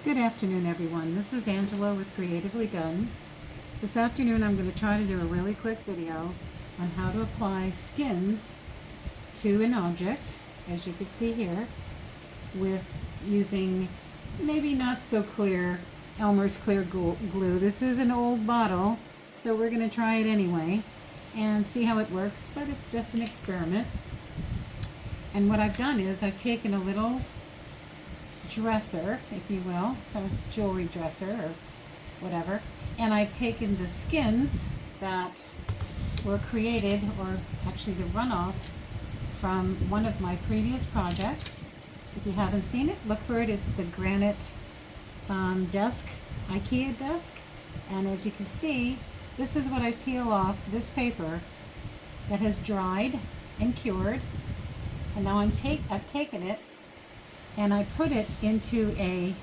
Good afternoon, everyone. This is Angela with Creatively Done. This afternoon I'm going to try to do a really quick video on how to apply skins to an object, as you can see here, with using maybe not so clear Elmer's clear glue. This is an old bottle, so we're going to try it anyway and see how it works, but it's just an experiment. And what I've done is I've taken a little dresser, if you will, a jewelry dresser or whatever, and I've taken the skins that were created, or actually the runoff from one of my previous projects. If you haven't seen it, look for it. It's the granite desk, IKEA desk, and as you can see, this is what I peel off this paper that has dried and cured, and now I've taken it and I put it into a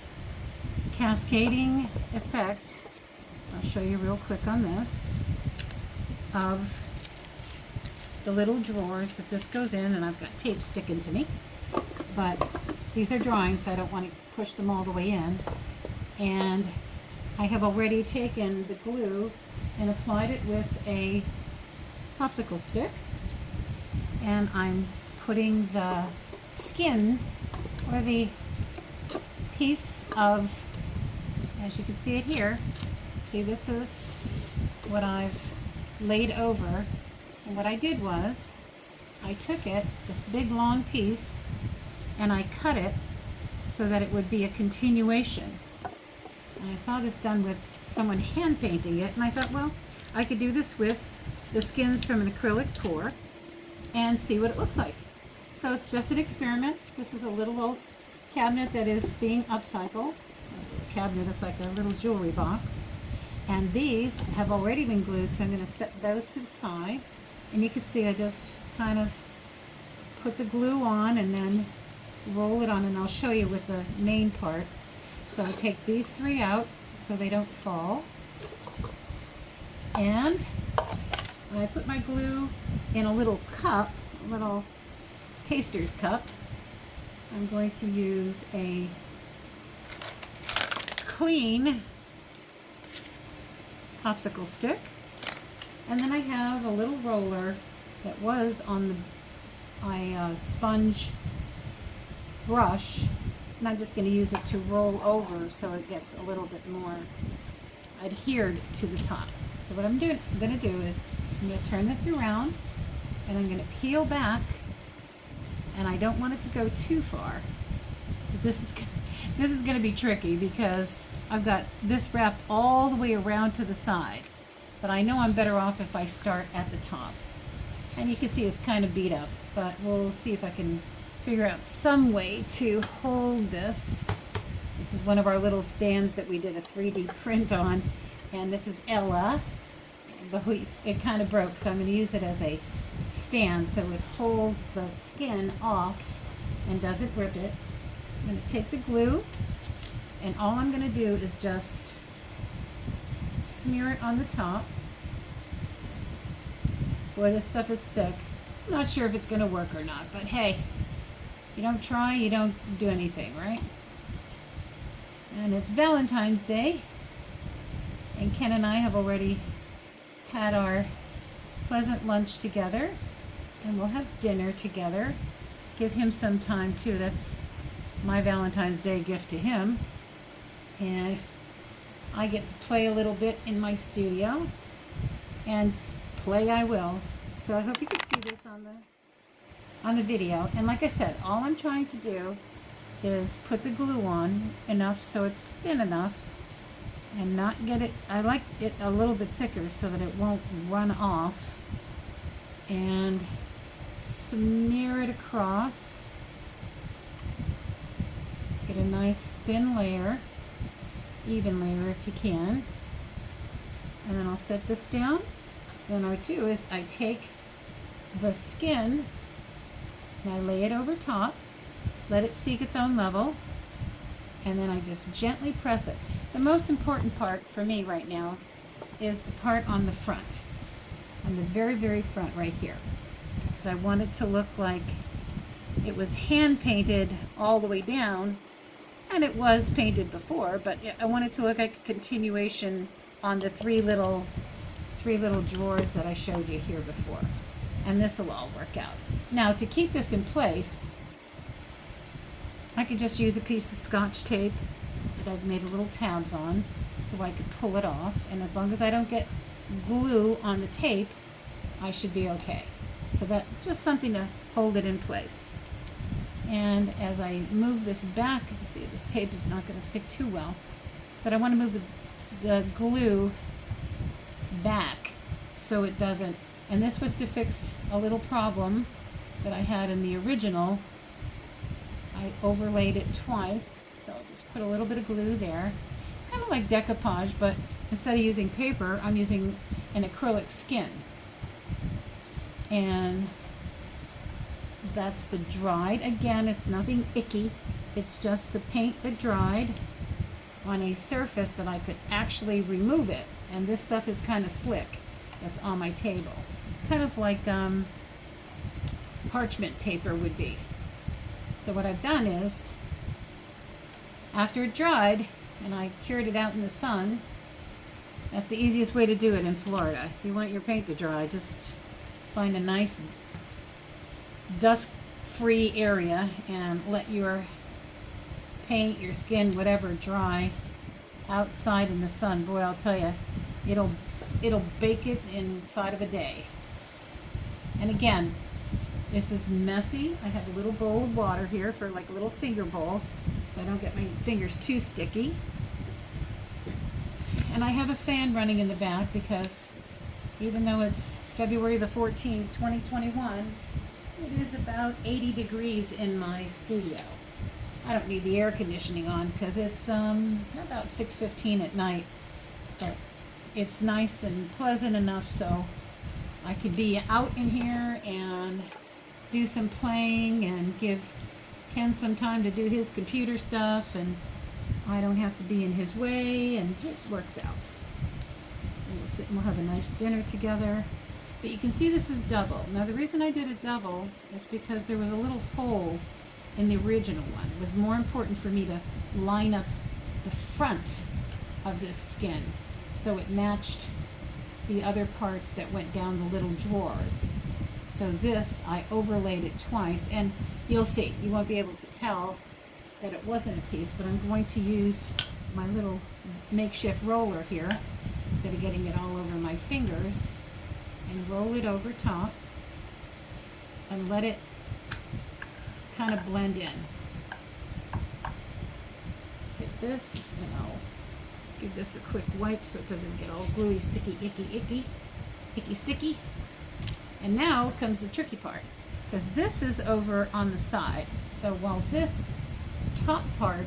cascading effect. I'll show you real quick on this, of the little drawers that this goes in, and I've got tape sticking to me, but these are drawings, so I don't want to push them all the way in. And I have already taken the glue and applied it with a popsicle stick, and I'm putting the skin, or the piece of, as you can see it here, see, this is what I've laid over. And what I did was I took it, this big long piece, and I cut it so that it would be a continuation. And I saw this done with someone hand painting it, and I thought, well, I could do this with the skins from an acrylic pour and see what it looks like. So it's just an experiment. This is a little old cabinet that is being upcycled. A cabinet that's like a little jewelry box. And these have already been glued, so I'm going to set those to the side. And you can see I just kind of put the glue on and then roll it on, and I'll show you with the main part. So I take these three out so they don't fall. And I put my glue in a little cup, a little taster's cup. I'm going to use a clean popsicle stick, and then I have a little roller that was on my sponge brush, and I'm just going to use it to roll over so it gets a little bit more adhered to the top. So what I'm going to do is I'm going to turn this around, and I'm going to peel back. And I don't want it to go too far. But this is going to be tricky because I've got this wrapped all the way around to the side. But I know I'm better off if I start at the top. And you can see it's kind of beat up, but we'll see if I can figure out some way to hold this. This is one of our little stands that we did a 3D print on, and this is Ella, but it kind of broke, so I'm going to use it as a stand so it holds the skin off and doesn't rip it. I'm going to take the glue, and all I'm going to do is just smear it on the top. Boy, this stuff is thick. I'm not sure if it's going to work or not, but hey, you don't try, you don't do anything, right? And it's Valentine's Day, and Ken and I have already had our pleasant lunch together, and we'll have dinner together. Give him some time too. That's my Valentine's Day gift to him. And I get to play a little bit in my studio, and play I will. So I hope you can see this on the video. And like I said, all I'm trying to do is put the glue on enough so it's thin enough, and not get it, I like it a little bit thicker so that it won't run off, and smear it across. Get a nice thin layer, even layer if you can. And then I'll set this down. Then what I do is I take the skin and I lay it over top, let it seek its own level, and then I just gently press it. The most important part for me right now is the part on the front, on the very, very front right here, because I want it to look like it was hand painted all the way down, And it was painted before, but I want it to look like a continuation on the three little drawers that I showed you here before. And this will all work out. Now, to keep this in place, I could just use a piece of Scotch tape that I've made little tabs on so I could pull it off. And as long as I don't get glue on the tape, I should be okay. So that's just something to hold it in place. And as I move this back, you see this tape is not going to stick too well, but I want to move the glue back so it doesn't. And this was to fix a little problem that I had in the original. I overlaid it twice, so I'll just put a little bit of glue there. It's kind of like decoupage, but instead of using paper, I'm using an acrylic skin. And that's the dried. Again, it's nothing icky. It's just the paint that dried on a surface that I could actually remove it. And this stuff is kind of slick that's on my table. Kind of like parchment paper would be. So what I've done is, after it dried, and I cured it out in the sun, that's the easiest way to do it in Florida. If you want your paint to dry, just find a nice dust-free area and let your paint, your skin, whatever, dry outside in the sun. Boy, I'll tell you, it'll bake it inside of a day. And again, this is messy. I have a little bowl of water here for like a little finger bowl so I don't get my fingers too sticky. And I have a fan running in the back because even though it's February the 14th, 2021, it is about 80 degrees in my studio. I don't need the air conditioning on because it's about 6:15 at night, but it's nice and pleasant enough so I could be out in here and do some playing and give Ken some time to do his computer stuff, and I don't have to be in his way, and it works out. And we'll sit and we'll have a nice dinner together. But you can see this is double. Now the reason I did a double is because there was a little hole in the original one. It was more important for me to line up the front of this skin so it matched the other parts that went down the little drawers. So this, I overlaid it twice, and you'll see, you won't be able to tell that it wasn't a piece, but I'm going to use my little makeshift roller here instead of getting it all over my fingers, and roll it over top and let it kind of blend in. Take this and I'll give this a quick wipe so it doesn't get all gluey, sticky, icky, sticky. And now comes the tricky part, because this is over on the side. So while this top part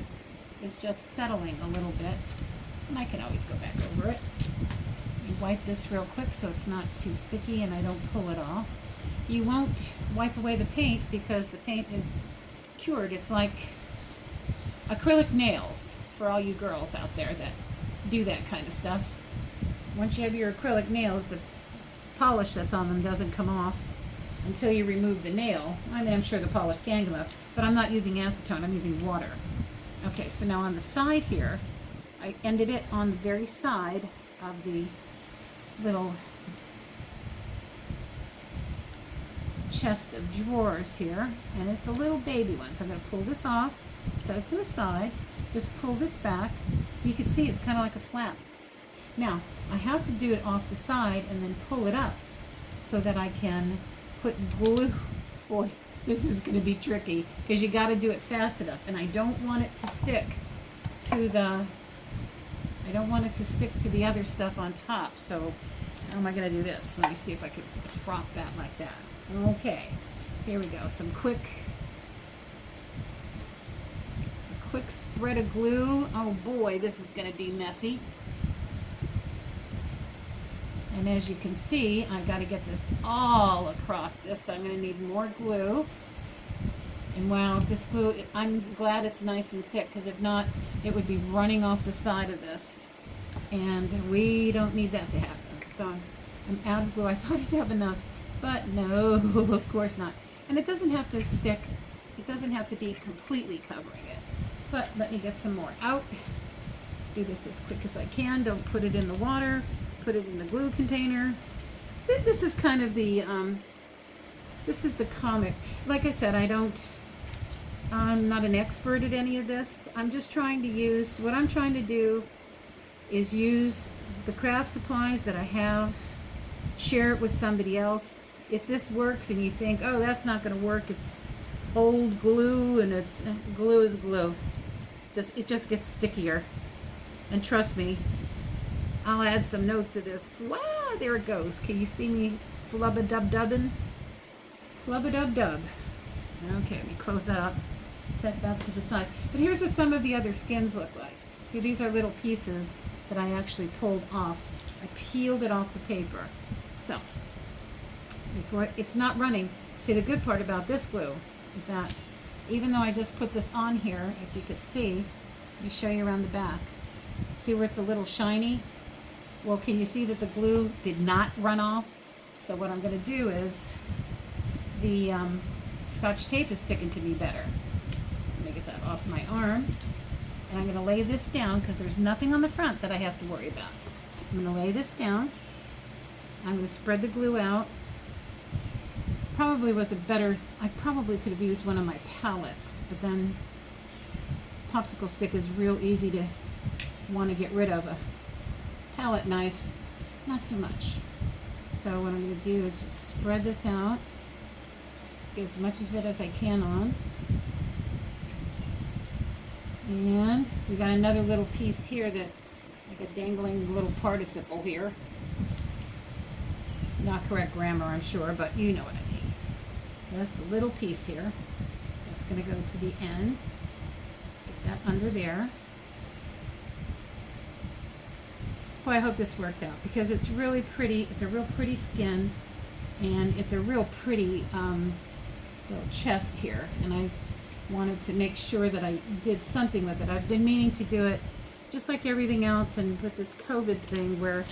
is just settling a little bit, and I can always go back over it. You wipe this real quick so it's not too sticky and I don't pull it off. You won't wipe away the paint because the paint is cured. It's like acrylic nails for all you girls out there that do that kind of stuff. Once you have your acrylic nails, the polish that's on them doesn't come off until you remove the nail. I mean, I'm sure the polish can come off, but I'm not using acetone, I'm using water. Okay, so now on the side here, I ended it on the very side of the little chest of drawers here, and it's a little baby one. So I'm going to pull this off, set it to the side, just pull this back. You can see it's kind of like a flap. Now, I have to do it off the side and then pull it up so that I can put glue. Boy, this is going to be tricky because you got to do it fast enough, and I don't want it to stick to the other stuff on top. So how am I going to do this? Let me see if I can prop that like that. Okay, here we go. Some quick spread of glue. Oh boy, this is going to be messy. And as you can see, I've got to get this all across this, so I'm going to need more glue. And wow, this glue, I'm glad it's nice and thick, because if not, it would be running off the side of this. And we don't need that to happen. So I'm out of glue. I thought I'd have enough, but no, of course not. And it doesn't have to stick. It doesn't have to be completely covering it. But let me get some more out. Do this as quick as I can. Don't put it in the water. Put it in the glue container. This is kind of the, this is the comic. Like I said, I'm not an expert at any of this. I'm just trying to use, what I'm trying to do is use the craft supplies that I have, share it with somebody else. If this works and you think, oh, that's not going to work, it's old glue and it's, glue is glue. It just gets stickier. And trust me, I'll add some notes to this. Wow, there it goes. Can you see me flub-a-dub-dubbing? Flub-a-dub-dub. Okay, let me close that up. Set that to the side. But here's what some of the other skins look like. See, these are little pieces that I actually pulled off. I peeled it off the paper. So, before it's not running. See, the good part about this glue is that even though I just put this on here, if you could see, let me show you around the back. See where it's a little shiny? Well, can you see that the glue did not run off? So what I'm going to do is, the Scotch tape is sticking to me better. So let me get that off my arm. And I'm going to lay this down because there's nothing on the front that I have to worry about. I'm going to lay this down. I'm going to spread the glue out. Probably was a better, I probably could have used one of my palettes, but then popsicle stick is real easy to want to get rid of. A palette knife, not so much. So what I'm going to do is just spread this out, get as much of it as I can on. And we got another little piece here that, like a dangling little participle here. Not correct grammar, I'm sure, but you know what I mean. That's the little piece here. That's going to go to the end. Get that under there. Boy, I hope this works out because it's really pretty. It's a real pretty skin, and it's a real pretty little chest here. And I wanted to make sure that I did something with it. I've been meaning to do it just like everything else, and with this COVID thing where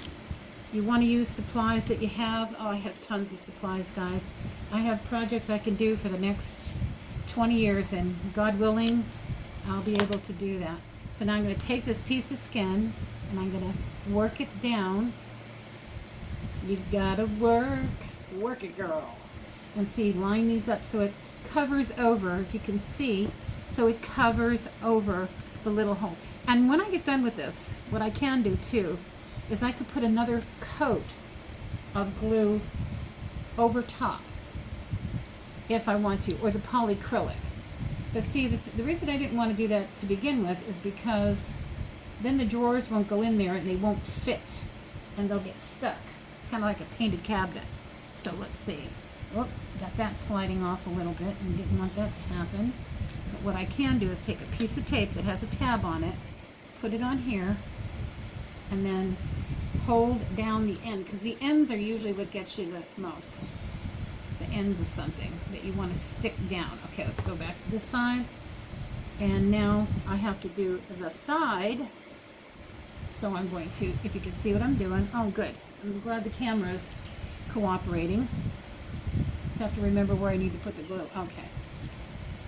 you want to use supplies that you have. Oh, I have tons of supplies, guys. I have projects I can do for the next 20 years, and God willing, I'll be able to do that. So now I'm going to take this piece of skin, and I'm going to work it down. You gotta work it, girl. And see, line these up so it covers over, if you can see, so it covers over the little hole. And when I get done with this, what I can do too, is I could put another coat of glue over top if I want to, or the polyacrylic. But see, the reason I didn't want to do that to begin with is because then the drawers won't go in there and they won't fit and they'll get stuck. It's kind of like a painted cabinet. So let's see. Oh, got that sliding off a little bit and didn't want that to happen. But what I can do is take a piece of tape that has a tab on it, put it on here, and then hold down the end, because the ends are usually what gets you the most. The ends of something that you want to stick down. Okay, let's go back to this side. And now I have to do the side. So I'm going to, if you can see what I'm doing. Oh, good. I'm glad the camera's cooperating. Just have to remember where I need to put the glue. Okay.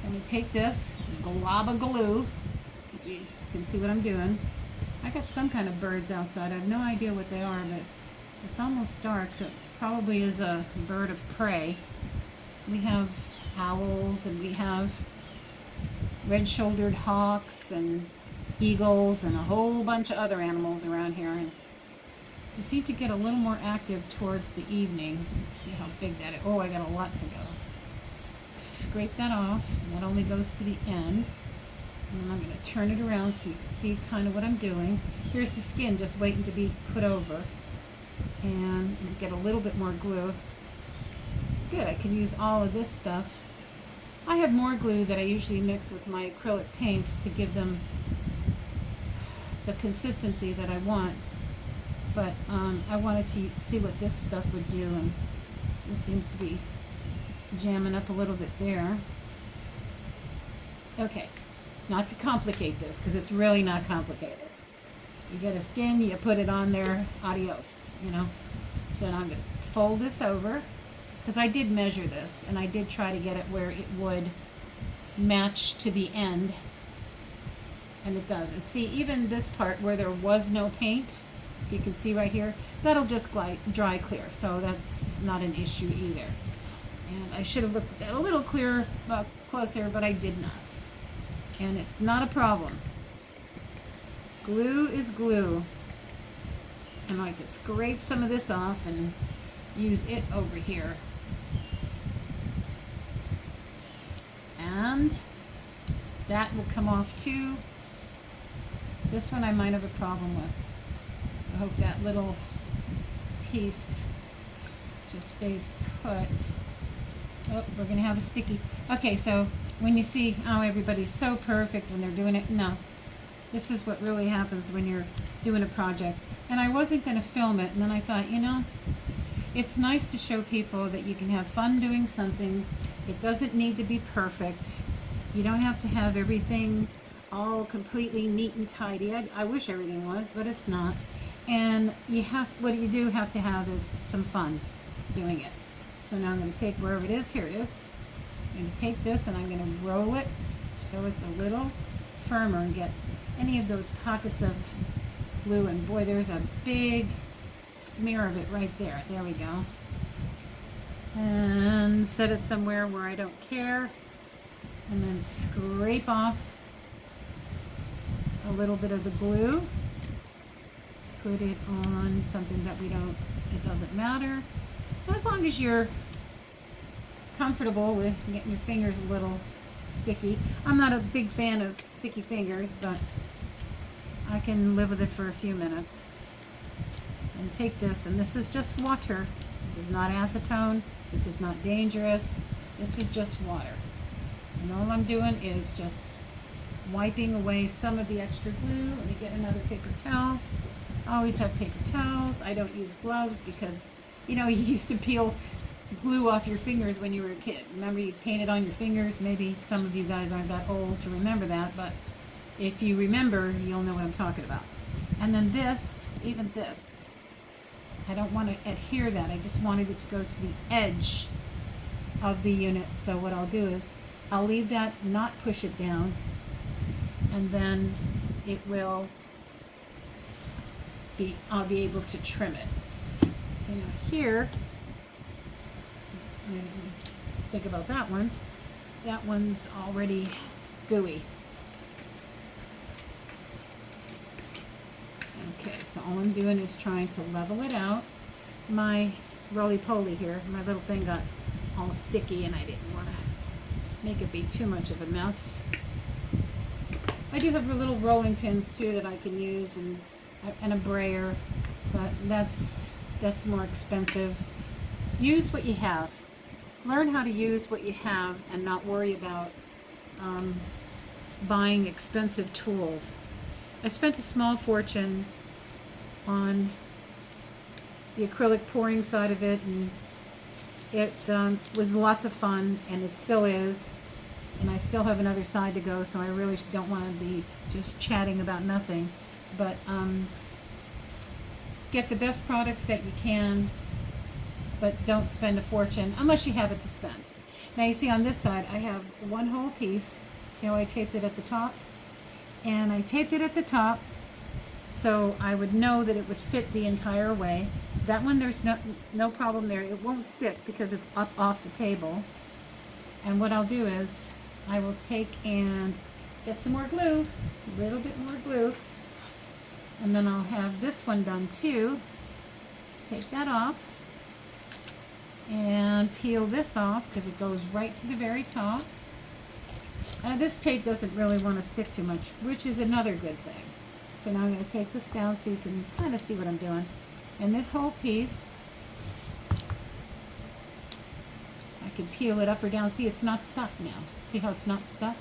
So I'm going to take this glob of glue. If you can see what I'm doing. I got some kind of birds outside. I have no idea what they are, but it's almost dark, so it probably is a bird of prey. We have owls, and we have red-shouldered hawks and eagles and a whole bunch of other animals around here. And they seem to get a little more active towards the evening. Let's see how big that is. Oh, I got a lot to go. Scrape that off. That only goes to the end. And then I'm going to turn it around so you can see kind of what I'm doing. Here's the skin just waiting to be put over. And get a little bit more glue. Good, I can use all of this stuff. I have more glue that I usually mix with my acrylic paints to give them the consistency that I want. But I wanted to see what this stuff would do, and this seems to be jamming up a little bit there. Okay. Not to complicate this, because it's really not complicated. You get a skin, you put it on there, adios, you know. So now I'm going to fold this over, because I did measure this, and I did try to get it where it would match to the end. and it does. And see, even this part where there was no paint, if you can see right here, that'll just dry clear, so that's not an issue either. And I should have looked at that a little closer, but I did not. And it's not a problem. Glue is glue. I like to scrape some of this off and use it over here. And that will come off too. This one I might have a problem with. I hope that little piece just stays put. Oh, we're going to have a sticky. Okay, so when you see, oh, everybody's so perfect when they're doing it. No, this is what really happens when you're doing a project. And I wasn't going to film it, and then I thought, you know, it's nice to show people that you can have fun doing something. It doesn't need to be perfect. You don't have to have everything all completely neat and tidy. I wish everything was, but it's not. And what you do have to have is some fun doing it. So now I'm going to take wherever it is, here it is. I'm going to take this and I'm going to roll it so it's a little firmer and get any of those pockets of glue. And boy, there's a big smear of it right there. There we go. And set it somewhere where I don't care. And then scrape off a little bit of the glue. Put it on something that it doesn't matter. As long as you're comfortable with getting your fingers a little sticky. I'm not a big fan of sticky fingers, but I can live with it for a few minutes. And take this, and this is just water. This is not acetone. This is not dangerous. This is just water. And all I'm doing is just wiping away some of the extra glue. Let me get another paper towel. I always have paper towels. I don't use gloves because, you know, you used to peel glue off your fingers when you were a kid. Remember, you painted on your fingers? Maybe some of you guys aren't that old to remember that, but if you remember, you'll know what I'm talking about. And then this, even this, I don't want to adhere that. I just wanted it to go to the edge of the unit. So what I'll do is I'll leave that, not push it down, and then I'll be able to trim it. So now here, think about that one. That one's already gooey. Okay, so all I'm doing is trying to level it out. My roly-poly here, my little thing got all sticky and I didn't want to make it be too much of a mess. I do have little rolling pins too that I can use and a brayer, but that's more expensive. Use what you have. Learn how to use what you have and not worry about buying expensive tools. I spent a small fortune on the acrylic pouring side of it, and it was lots of fun, and it still is, and I still have another side to go, so I really don't want to be just chatting about nothing. But get the best products that you can, but don't spend a fortune unless you have it to spend. Now you see on this side I have one whole piece. See how I taped it at the top? And I taped it at the top so I would know that it would fit the entire way. That one, there's no problem there. It won't stick because it's up off the table. And what I'll do is I will take and get some more glue, a little bit more glue, and then I'll have this one done too. Take that off and peel this off because it goes right to the very top. This tape doesn't really want to stick too much, which is another good thing. So now I'm going to take this down so you can kind of see what I'm doing. And this whole piece, I can peel it up or down. See, it's not stuck now. See how it's not stuck?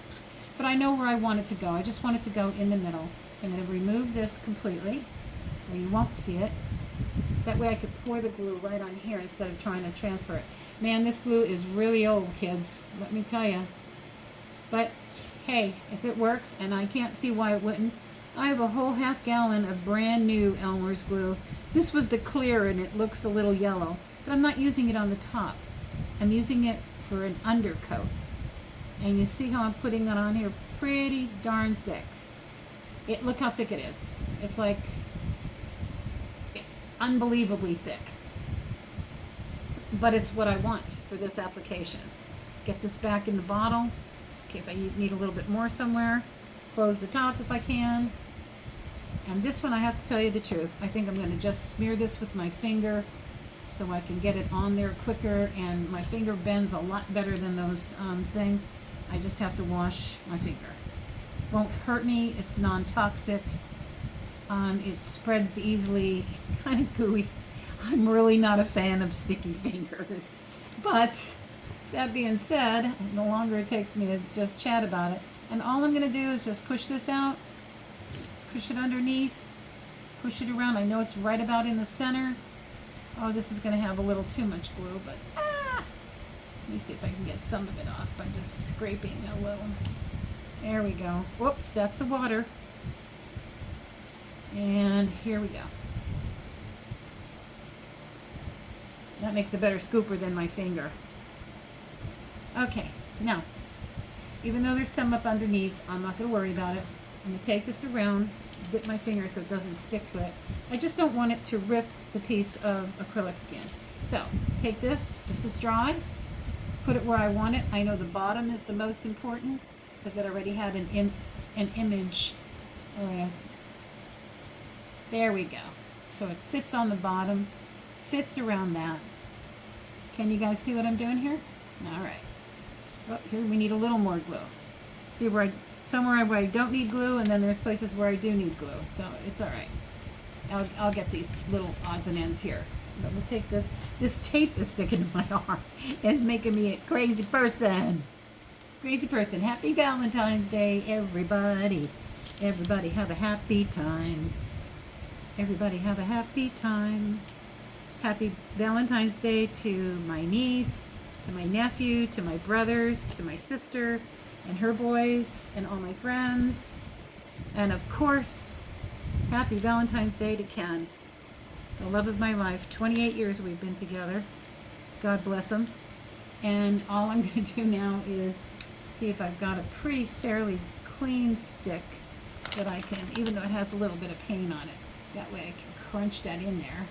But I know where I want it to go. I just want it to go in the middle. So I'm going to remove this completely, where you won't see it. That way I could pour the glue right on here instead of trying to transfer it. Man, this glue is really old, kids. Let me tell you. But hey, if it works, and I can't see why it wouldn't, I have a whole half gallon of brand new Elmer's glue. This was the clear and it looks a little yellow, but I'm not using it on the top. I'm using it for an undercoat. And you see how I'm putting that on here? Pretty darn thick. Look how thick it is. It's like unbelievably thick. But it's what I want for this application. Get this back in the bottle, just in case I need a little bit more somewhere. Close the top if I can. And this one, I have to tell you the truth, I think I'm going to just smear this with my finger so I can get it on there quicker, and my finger bends a lot better than those things. I just have to wash my finger. Won't hurt me, it's non-toxic, it spreads easily, kind of gooey. I'm really not a fan of sticky fingers, but that being said, the longer it takes me to just chat about it, and all I'm going to do is just push this out, push it underneath, push it around. I know it's right about in the center. Oh, this is going to have a little too much glue, but let me see if I can get some of it off by just scraping a little. There we go. Whoops, that's the water. And here we go. That makes a better scooper than my finger. Okay, now, even though there's some up underneath, I'm not going to worry about it. I'm going to take this around, dip my finger so it doesn't stick to it. I just don't want it to rip the piece of acrylic skin. So, take this is dry, put it where I want it. I know the bottom is the most important because it already had an image. Oh yeah. There we go. So it fits on the bottom, fits around that. Can you guys see what I'm doing here? All right. Oh, here we need a little more glue. See where somewhere where I don't need glue, and then there's places where I do need glue. So it's all right. I'll get these little odds and ends here. But we'll take this. This tape is sticking to my arm. It's making me a crazy person. Crazy person. Happy Valentine's Day, everybody. Everybody have a happy time. Everybody have a happy time. Happy Valentine's Day to my niece, to my nephew, to my brothers, to my sister, and her boys, and all my friends. And of course, happy Valentine's Day to Ken, the love of my life. 28 years we've been together. God bless him. And all I'm going to do now is see if I've got a pretty fairly clean stick that I can, even though it has a little bit of paint on it, that way I can crunch that in there.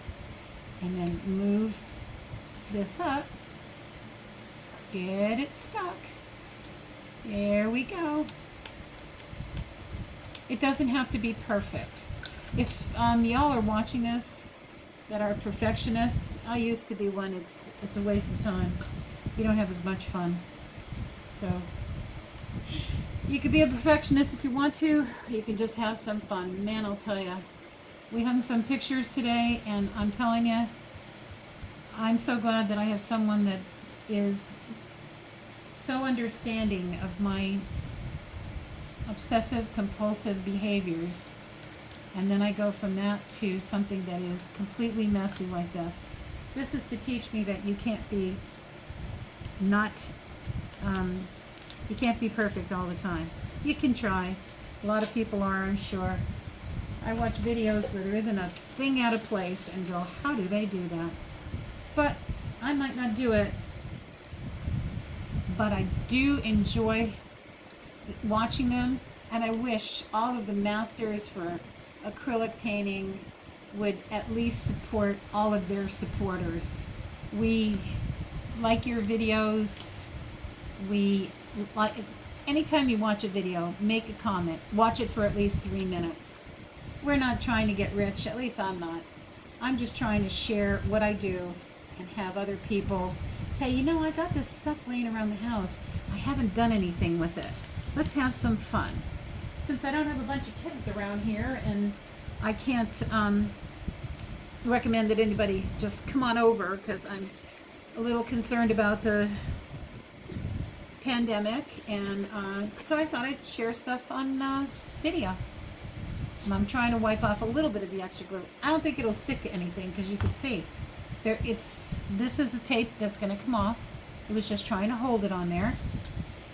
And then move this up, get it stuck. There we go. It doesn't have to be perfect. If y'all are watching this that are perfectionists, I used to be one. It's a waste of time. You don't have as much fun. So you could be a perfectionist if you want to. You can just have some fun. Man, I'll tell you. We hung some pictures today, and I'm telling you, I'm so glad that I have someone that is so understanding of my obsessive compulsive behaviors, and then I go from that to something that is completely messy like this. This is to teach me that you can't be you can't be perfect all the time. You can try. A lot of people are, I'm sure. I watch videos where there isn't a thing out of place and go, how do they do that? But I might not do it, but I do enjoy watching them, and I wish all of the masters for acrylic painting would at least support all of their supporters. We like your videos. We like, anytime you watch a video, make a comment. Watch it for at least 3 minutes. We're not trying to get rich, at least I'm not. I'm just trying to share what I do and have other people say, you know, I got this stuff laying around the house. I haven't done anything with it. Let's have some fun. Since I don't have a bunch of kids around here, and I can't recommend that anybody just come on over because I'm a little concerned about the pandemic, and so I thought I'd share stuff on video. And I'm trying to wipe off a little bit of the extra glue. I don't think it'll stick to anything because you can see this is the tape that's going to come off. It was just trying to hold it on there.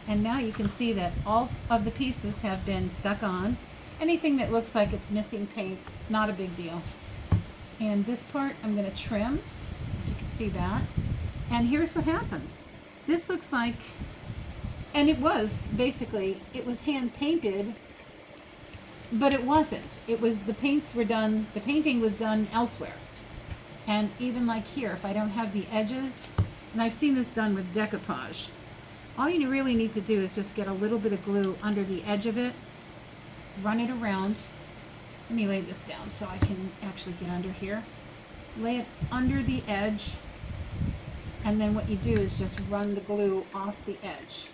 And now you can see that all of the pieces have been stuck on. Anything that looks like it's missing paint, not a big deal. And this part I'm going to trim, if you can see that. And here's what happens. This looks like, and it was basically, it was hand painted but it wasn't. It was, the painting was done elsewhere. And even like here, if I don't have the edges, and I've seen this done with decoupage, all you really need to do is just get a little bit of glue under the edge of it, run it around. Let me lay this down so I can actually get under here. Lay it under the edge, and then what you do is just run the glue off the edge.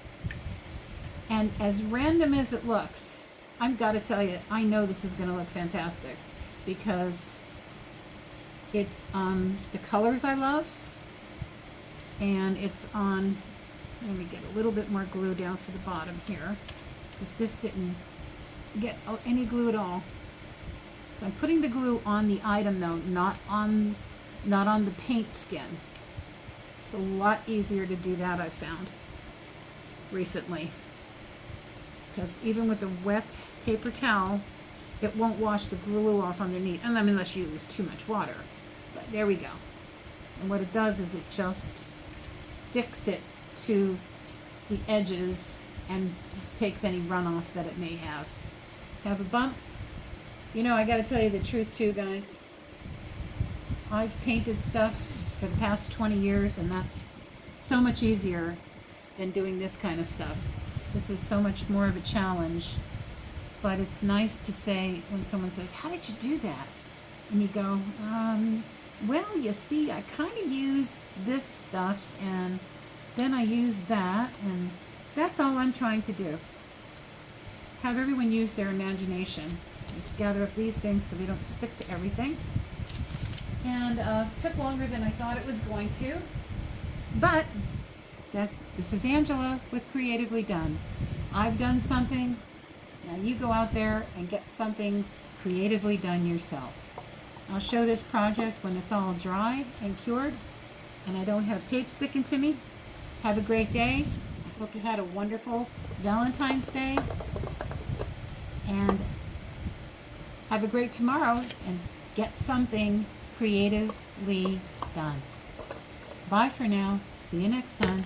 And as random as it looks, I've got to tell you, I know this is going to look fantastic because it's the colors I love, and it's on, let me get a little bit more glue down for the bottom here, because this didn't get any glue at all. So I'm putting the glue on the item though, not on the paint skin. It's a lot easier to do that, I've found recently. Because even with the wet paper towel, it won't wash the glue off underneath, unless you use too much water. But there we go. And what it does is it just sticks it to the edges and takes any runoff that it may have. Have a bump? You know, I gotta tell you the truth too, guys. I've painted stuff for the past 20 years, and that's so much easier than doing this kind of stuff. This is so much more of a challenge, but it's nice to say when someone says, how did you do that? And you go, well, you see, I kind of use this stuff, and then I use that, and that's all I'm trying to do. Have everyone use their imagination. Gather up these things so they don't stick to everything. And took longer than I thought it was going to, but this is Angela with Creatively Done. I've done something, now you go out there and get something creatively done yourself. I'll show this project when it's all dry and cured and I don't have tape sticking to me. Have a great day. I hope you had a wonderful Valentine's Day, and have a great tomorrow and get something creatively done. Bye for now. See you next time.